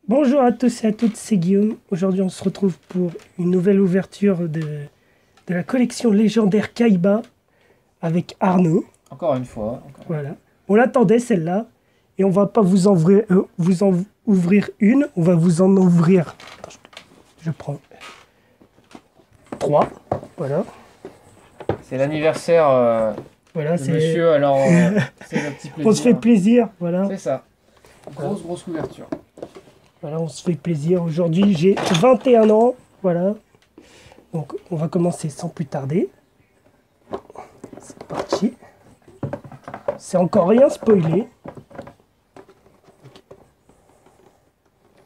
Bonjour à tous et à toutes, c'est Guillaume. Aujourd'hui, on se retrouve pour une nouvelle ouverture de la collection légendaire Kaiba avec Arnaud. Encore une fois. Voilà. On l'attendait celle-là et on va pas vous en ouvrir une, on va vous en ouvrir. Attends, je prends 3. Voilà. C'est l'anniversaire Voilà, de c'est. monsieur, alors c'est le petit plaisir. On se fait plaisir, voilà. C'est ça. Grosse couverture. Voilà, on se fait plaisir. Aujourd'hui, j'ai 21 ans, voilà. Donc, on va commencer sans plus tarder. C'est parti. C'est encore rien spoilé.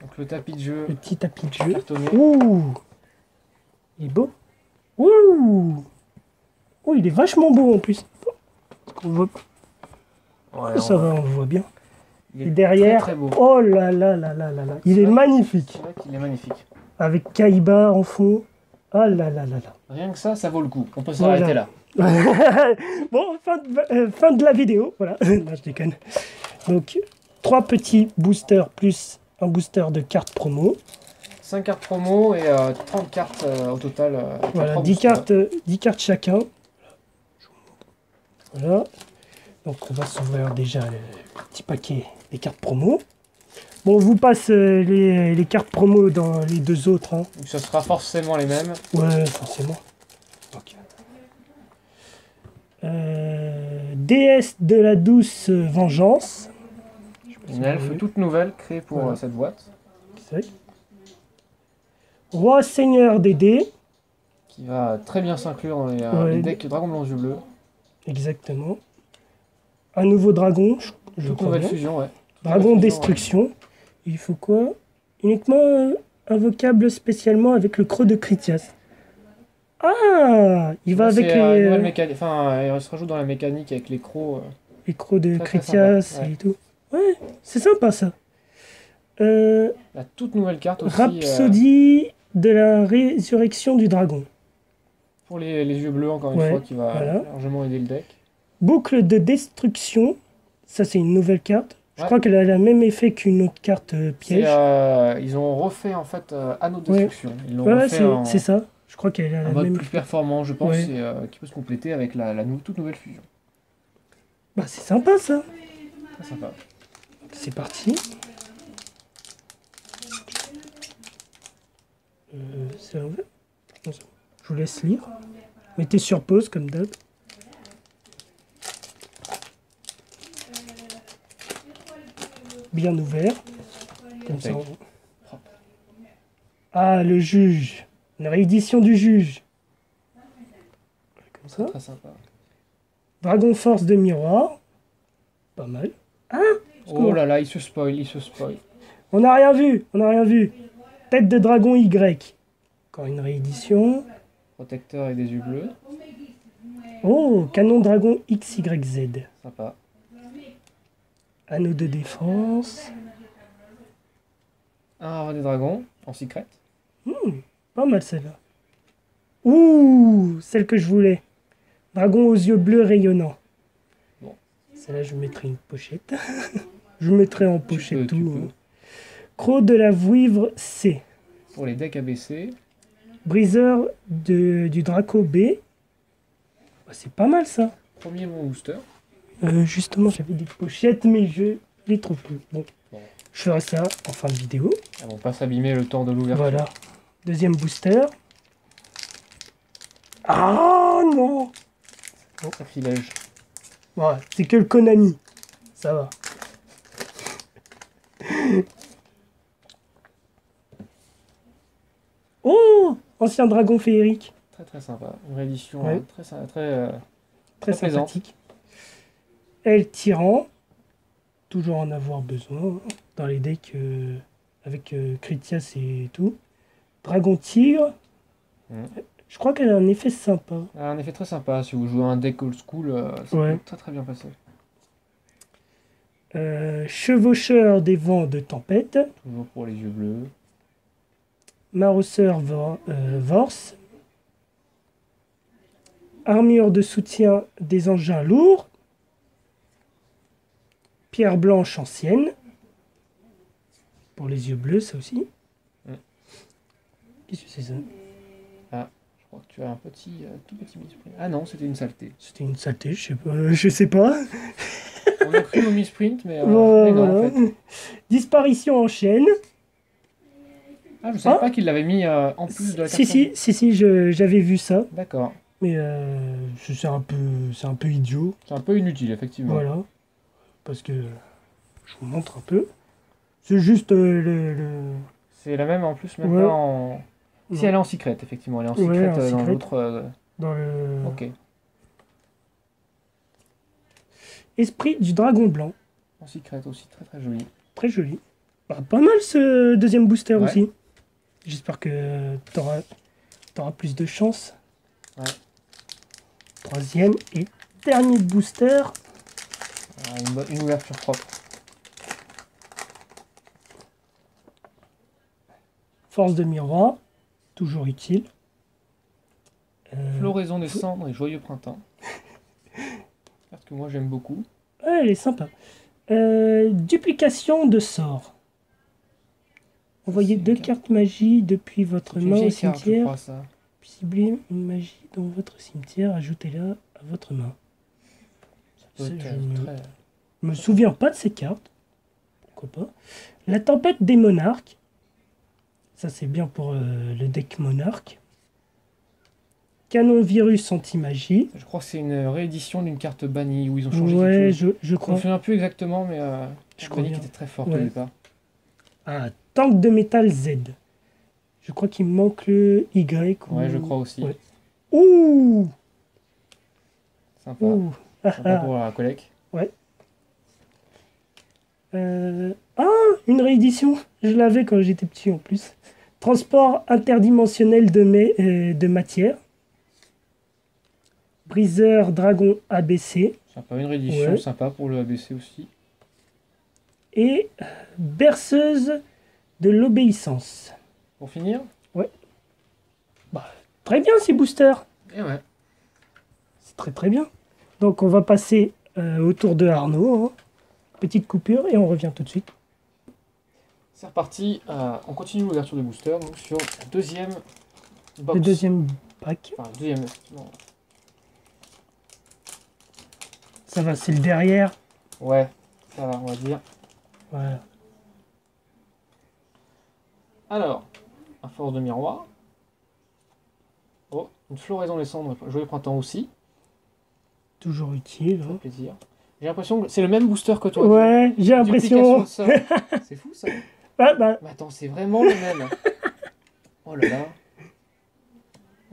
Donc le tapis de jeu. Le petit tapis de jeu. Cartonné. Ouh, il est beau. Ouh, oh, il est vachement beau en plus. On voit... Ouais, ça va, on le voit bien. Il est Et derrière, très beau. oh là là là là là là, il est magnifique. C'est vrai qu'il est magnifique. Avec Kaiba en fond. Oh là là là là. Rien que ça vaut le coup. On peut s'arrêter là. Bon, fin de la vidéo, voilà. Non, je déconne. Donc, 3 petits boosters plus un booster de cartes promo. 5 cartes promo et 30 cartes au total. Voilà, 3 10 boosters. cartes chacun. Voilà. Donc, on va s'ouvrir déjà le petit paquet des cartes promo. Bon, on vous passe les cartes promo dans les deux autres. Hein. Donc ça sera forcément les mêmes. Ouais, forcément. Ok. Déesse de la douce vengeance. Une elfe toute nouvelle créée pour Voilà. cette boîte. Roi Seigneur des dés. Qui va très bien s'inclure dans les decks Dragon Blanc Yeux Bleu. Exactement. Un nouveau dragon, je Toute crois nouvelle bien. fusion, ouais. Dragon Fusion, destruction. Il faut quoi? Uniquement invocable spécialement avec le creux de Critias. Ah, il va avec C'est une nouvelle les mécanique. Enfin, il se rajoute dans la mécanique avec les crocs. crocs de Très, très Critias sympa, ouais. et tout. Ouais, c'est sympa ça. La toute nouvelle carte aussi. Rhapsodie de la résurrection du dragon. Pour les yeux bleus, encore une Ouais, fois, qui va voilà. largement aider le deck. Boucle de destruction. Ça, c'est une nouvelle carte. Je Ouais. crois qu'elle a le même effet qu'une autre carte piège. Ils ont refait en fait Anneau de Destruction. Ils l'ont Ouais, refait en c'est ça. Je crois qu'elle a un la mode même. plus performant, je pense, Ouais. et qui peut se compléter avec toute nouvelle fusion. Bah, c'est sympa ça. Très sympa. C'est parti. C'est à l'envers. Non, c'est bon. Je vous laisse lire. Mettez sur pause comme d'hab. Bien ouvert. Comme ça. Impec. Ah, le juge. Une réédition du juge. Comme ça. Très sympa. Dragon Force de miroir. Pas mal. Ah, Oh là là, il se spoil. on n'a rien vu. On n'a rien vu. Tête de dragon Y. Encore une réédition. Protecteur et des yeux bleus. Oh, canon dragon XYZ. Sympa. Anneau de défense. Un roi des dragons en secret. Pas mal celle-là. Ouh, celle que je voulais. Dragon aux yeux bleus rayonnants. Bon. Celle-là, je mettrai une pochette. Je mettrai en pochette tu tout. peux. Croc de la vouivre C. Pour les decks ABC. Briseur du Draco B. Bah, c'est pas mal ça. Premier bon booster. Justement, j'avais des pochettes, mais je les trouve plus. Bon, Bon. je ferai ça en fin de vidéo. On va pas s'abîmer le temps de l'ouverture. Voilà. Deuxième booster. Ah non! Sacrilège. Ouais, c'est que le Konami. Ça va. Oh! Ancien dragon féerique. Très sympa. Une réédition Ouais. très plaisante. sympathique. El Tyran. Toujours en avoir besoin. Dans les decks avec Critias et tout. Dragon Tigre. Mhm. Je crois qu'elle a un effet sympa. Un effet très sympa. Si vous jouez un deck old school, ça Ouais. peut très bien passer. Chevaucheur des vents de tempête. Toujours pour les yeux bleus. Maraudeur Vorse. Armure de soutien des engins lourds. Pierre blanche ancienne. pour les yeux bleus, ça aussi. Mm. Qu'est-ce que c'est ça? Je crois que tu as un petit, tout petit misprint. Ah non, c'était une saleté. C'était une saleté, je sais pas. On a cru au misprint, mais Voilà, non, en voilà. fait. Disparition en chaîne. Ah, je savais pas qu'il l'avait mis en plus de la carte. Si, j'avais vu ça. D'accord. Mais c'est un peu idiot. C'est un peu inutile, effectivement. Voilà. Parce que je vous montre un peu. C'est juste C'est la même en plus, même Ouais. pas en... Si, elle est en secret, effectivement. Elle est en secret Ouais, en dans secret. l'autre... dans le Ok. esprit du dragon blanc. En secret aussi, très très joli. Très joli. Bah, pas mal ce deuxième booster Ouais. aussi. J'espère que t'auras plus de chance. Ouais. Troisième et dernier booster. Une ouverture propre. Force de miroir. Toujours utile. Floraison des cendres et joyeux printemps. Parce que moi j'aime beaucoup. Ouais, elle est sympa. Duplication de sort. Envoyez C'est 2 une cartes magie depuis votre C'est une main au vieille carte, je cimetière. crois, ça. Puis ciblez une magie dans votre cimetière. Ajoutez-la à votre main. Ça doit Je être très... me souviens pas de ces cartes. Pourquoi pas. La tempête des monarques. Ça, c'est bien pour le deck monarque. Canon virus anti-magie. Je crois que c'est une réédition d'une carte bannie où ils ont changé Ouais, quelque chose. je Je me crois. souviens plus exactement, mais Je je crois bannie bien. qui était très forte Ouais. au départ. Ah, tank de métal Z. Je crois qu'il me manque le Y. Ouais, je crois aussi. Ouais. Ouh, Sympa. ouh. Ah, Sympa ah. pour la collecte. Ah, une réédition. Je l'avais quand j'étais petit en plus. Transport interdimensionnel de matière. Briseur dragon ABC. Sympa, une réédition Ouais. sympa pour le ABC aussi. Et berceuse de l'obéissance. Pour finir. Très bien ces boosters. Et ouais. C'est très très bien. Donc on va passer au tour de Arnaud. Hein. Petite coupure et on revient tout de suite. C'est reparti. On continue l'ouverture de booster donc sur la deuxième box. Le deuxième pack. Enfin, deuxième. Non. Ça va, c'est le derrière. Ouais, ça va, on va dire. Voilà. Alors, un force de miroir. Oh, une floraison des cendres, joyeux printemps aussi. Toujours utile. Ça fait Hein. plaisir. J'ai l'impression que c'est le même booster que toi. Ouais, j'ai Duplication l'impression. de ça. C'est fou ça. Ah, bah, Mais attends, c'est vraiment le même. Oh là là.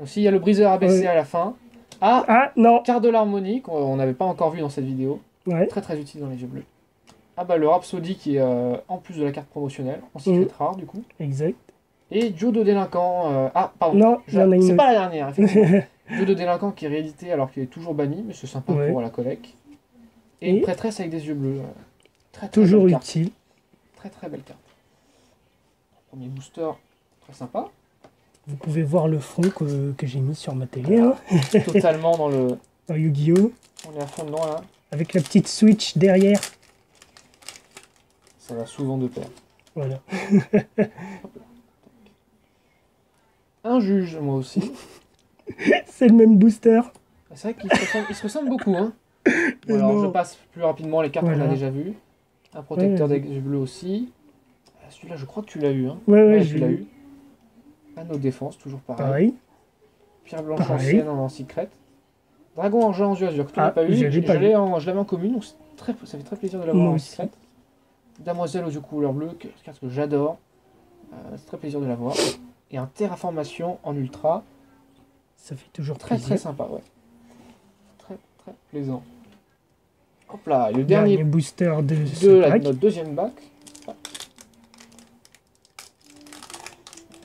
Aussi, il y a le briseur ABC Ouais. à la fin. Ah, ah non. carte de l'harmonie qu'on n'avait pas encore vu dans cette vidéo. Ouais. Très très utile dans les yeux bleus. Ah bah le Rhapsody qui est en plus de la carte promotionnelle, en secret rare du coup. Exact. Et Joe de délinquant. Ah pardon. Non, il y en a une C'est autre. pas la dernière, effectivement. Joe de délinquant qui est réédité alors qu'il est toujours banni, mais c'est sympa Ouais. pour la collecte. Et une Et prêtresse avec des yeux bleus. Très, très toujours belle carte. utile. Très très belle carte. Premier booster, très sympa. Vous pouvez voir le fond que j'ai mis sur ma télé. Hein. Totalement dans le. Dans Yu-Gi-Oh! On est à fond dedans là. Avec la petite Switch derrière. Ça va souvent de pair. Voilà. Un juge, moi aussi. C'est le même booster. C'est vrai qu'ils se ressemblent beaucoup. Hein. Bon, alors non. je passe plus rapidement les cartes qu'on Voilà. a déjà vues. Un protecteur Ouais, des yeux bleus aussi. Celui-là, je crois que tu l'as eu. Hein. Ouais, tu j'ai l'as eu. eu. Anneau de défense, toujours pareil. Pareil. Pierre blanche Pareil. ancienne en secret. Dragon argent en yeux azur, que tu Ah, n'as pas eu. je l'ai pas eu. Je l'avais en commune, donc ça fait très plaisir de l'avoir Moi en aussi. secret. Damoiselle aux yeux couleur bleue, carte que j'adore. C'est très plaisir de l'avoir. Et un terraformation en ultra. Ça fait toujours Très plaisir. très sympa, ouais. Très très plaisant. Hop là, et le Dernier dernier booster de de ce pack. notre deuxième bac.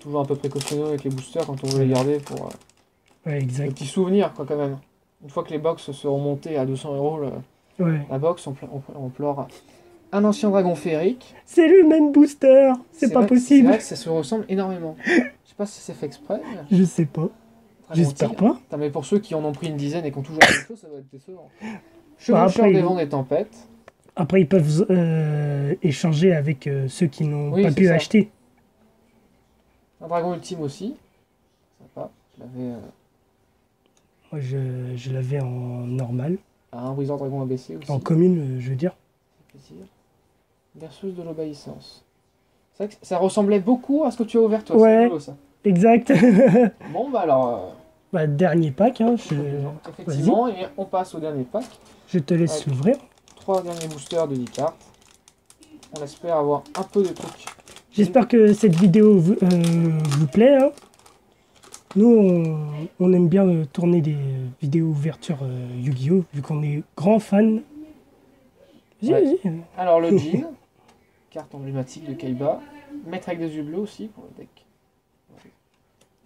Toujours un peu précautionneux avec les boosters quand on veut les garder pour Ouais, des exact. petits souvenirs, quoi, quand même. Une fois que les box seront montées à 200 €, Ouais. la box, on pleure. Un ancien dragon féerique. C'est le même booster. C'est pas vrai que- C'est possible. vrai que ça se ressemble énormément. Je sais pas si c'est fait exprès. Mais Je sais pas. Dragon J'espère tigre. pas. Putain, mais pour ceux qui en ont pris une dizaine et qui ont toujours la même chose, ça va être décevant. Chevaucheur après, des il- vents des tempêtes. Après, ils peuvent échanger avec ceux qui n'ont Oui, pas c'est pu ça. acheter. Un dragon ultime aussi. Sympa. Je l'avais Moi, je l'avais en normal. un briseur dragon abaissé aussi. En commune, je veux dire. Plaisir. Berceuse de l'obéissance. C'est vrai que ça ressemblait beaucoup à ce que tu as ouvert toi. C'est Ouais. rigolo ça. Exact. Bon bah alors. Bah, dernier pack, hein, Effectivement, et on passe au dernier pack. je te laisse Avec l'ouvrir. 3 derniers boosters de 10 cartes. On espère avoir un peu de trucs. J'espère que cette vidéo vous plaît. Hein. Nous, on aime bien tourner des vidéos ouverture Yu-Gi-Oh! Vu qu'on est grands fans. Vas-y, Ouais. vas-y. Alors le Jean, carte emblématique de Kaiba. Maître avec des yeux bleus aussi pour le deck.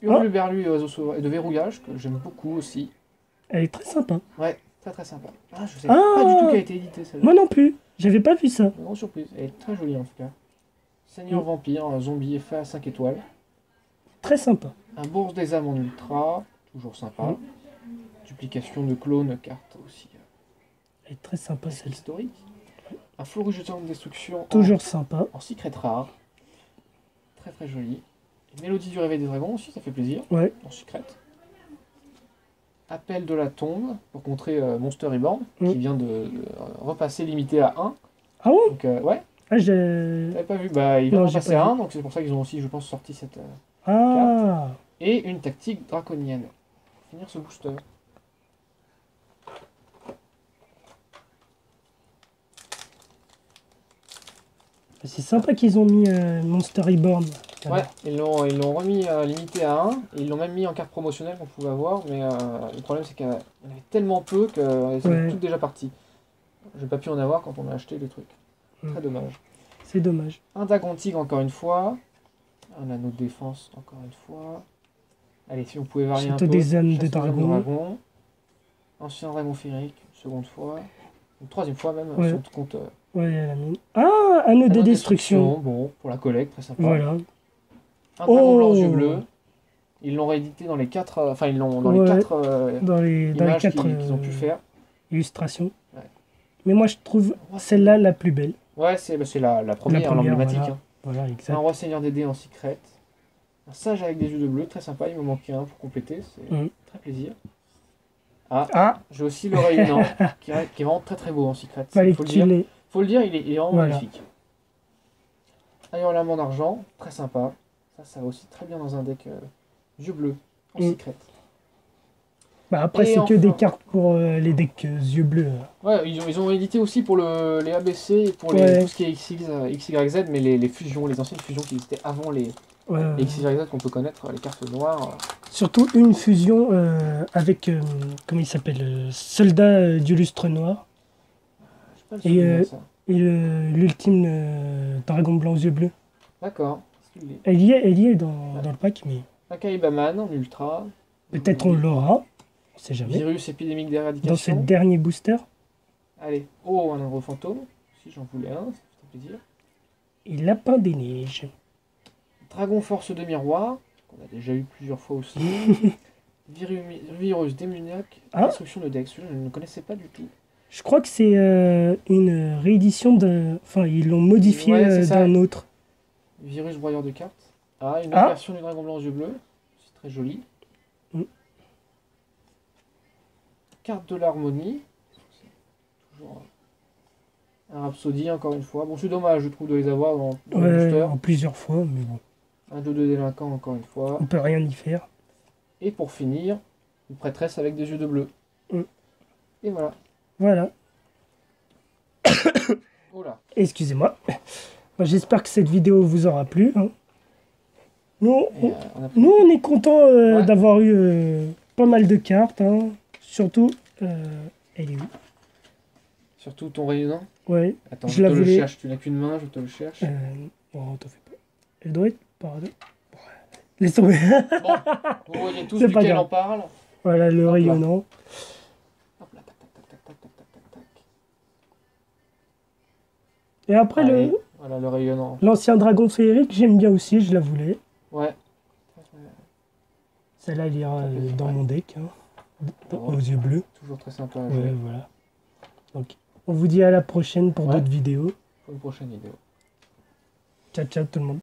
Hurluberlu et oiseau sauvage et de verrouillage que j'aime beaucoup aussi. Elle est très sympa. Ouais, très très sympa. Ah, je sais Ah pas du tout qui a été édité celle-là. Moi non plus. J'avais pas vu ça. Une grande surprise. Elle est très jolie en tout cas. Seigneur vampire, un zombie effet à 5 étoiles. Très sympa. Un bourse des âmes en ultra, toujours sympa. Duplication de clones, carte aussi. Elle est très sympa C'est celle-là. historique. Un fleury jetant de destruction Toujours sympa. en secret rare. Très très joli. Et Mélodie du réveil des dragons aussi, ça fait plaisir. Ouais. En secret. Appel de la tombe pour contrer Monster Reborn, Mm. qui vient de repasser limité à 1. Ah ouais. Donc ouais, Ah, j'ai... t'avais pas vu, bah il vient Non, de j'ai repasser pas à vu. 1, donc c'est pour ça qu'ils ont aussi, je pense, sorti cette... Ah. Et une tactique draconienne. Pour finir ce booster. C'est sympa qu'ils ont mis Monster Reborn. Ouais, ils l'ont remis limité à 1, et ils l'ont même mis en carte promotionnelle qu'on pouvait avoir, mais le problème c'est qu'il y en avait tellement peu qu'elles sont Ouais. toutes déjà parties. J'ai pas pu en avoir quand on a acheté des trucs. Mm. Très dommage. C'est dommage. Un dragon tigre encore une fois. Un anneau de défense encore une fois. Allez, si on pouvait varier Château un peu. des âmes de Chasse aux âmes dragon. Ancien dragon féerique, une seconde fois. Une troisième fois même, Ouais. si on te compte. Ouais, elle a mis. Ah, anneau de Anneau destruction. Bon, pour la collecte, très sympa. Voilà. Un dragon blanc aux yeux Oh. bleus. Ils l'ont réédité dans les 4. Enfin, ils l'ont dans Ouais. les 4 Dans les images 4 qu'ils ont pu faire. illustrations. Ouais. Mais moi, je trouve Ouais, celle-là la plus belle. Ouais, c'est la première, l'emblématique. voilà. Hein. Voilà, Un exact. roi seigneur des dés en secret. Un sage avec des yeux de bleu, très sympa. Il me manquait un pour compléter. C'est Mm. très plaisir. Ah, Ah, j'ai aussi le rayonnant qui est vraiment très très beau en secret. fallait Faut que le tu dire. l'aies. Faut le dire, il est vraiment Voilà. magnifique. Hurlement d'argent, très sympa. Ça va aussi très bien dans un deck yeux bleus en Mm. secret. Bah après, Et c'est que des enfin- cartes pour les decks yeux bleus. Ouais, ils ont édité aussi pour les ABC et pour Ouais. tout ce qui est XYZ, mais les fusions, les anciennes fusions qui existaient avant les Ouais. XYZ qu'on peut connaître, les cartes noires. Surtout une fusion avec, comment il s'appelle, Soldat du lustre noir Je sais pas le Et, souvenir, ça. et l'ultime dragon blanc aux yeux bleus. D'accord. Est-ce qu'il est Elle y est dans le pack, mais Un Kaibaman en ultra. peut-être on l'aura, on sait jamais. Virus épidémique Dans ce d'éradication. dernier booster, Allez, oh, un ogre fantôme. Si j'en voulais un, ça fait plaisir. et Lapin des Neiges. Dragon force de miroir, qu'on a déjà eu plusieurs fois aussi. Virus démoniaque, Ah. destruction de deck. Celui-là, je ne connaissais pas du tout. Je crois que c'est une réédition d'un... Enfin, ils l'ont modifié Ouais, c'est ça. d'un autre. Virus broyeur de cartes. Ah, une autre Ah. version du dragon blanc aux yeux bleus. C'est très joli. Mm. Carte de l'harmonie. C'est toujours un Rhapsody, encore une fois. Bon, c'est dommage, je trouve, de les avoir dans le Ouais, booster. en plusieurs fois, mais bon, Un 2-2 délinquant, encore une fois. on peut rien y faire. Et pour finir, une prêtresse avec des yeux de bleu. Mm. Et voilà. Voilà. Oh là. Excusez-moi. Moi, j'espère que cette vidéo vous aura plu. Hein. Nous, Et, on a pris- nous, on est content Ouais. d'avoir eu pas mal de cartes. Hein. Surtout, elle est où? Surtout ton rayonnant. Ouais. Attends, Je je la te le voulais. cherche. Tu n'as qu'une main, je te le cherche. Bon, t'en fais pas. Elle doit être par là. Bon, laisse tomber. Bon, vous voyez tous C'est pas duquel grave. on parle. Voilà, le Hop là. rayonnant. Hop là, tac, tac, tac, tac, tac, tac, tac, tac. Et après, Allez, voilà le rayonnant. l'ancien dragon féerique, j'aime bien aussi, je la voulais. Ouais. Celle-là, elle ira dans Ouais. mon deck. Hein. Ouais. Aux yeux bleus. Toujours très sympa à Ouais, jouer. voilà. Donc, On vous dit à la prochaine pour Ouais. d'autres vidéos. Pour une prochaine vidéo. Ciao, ciao tout le monde.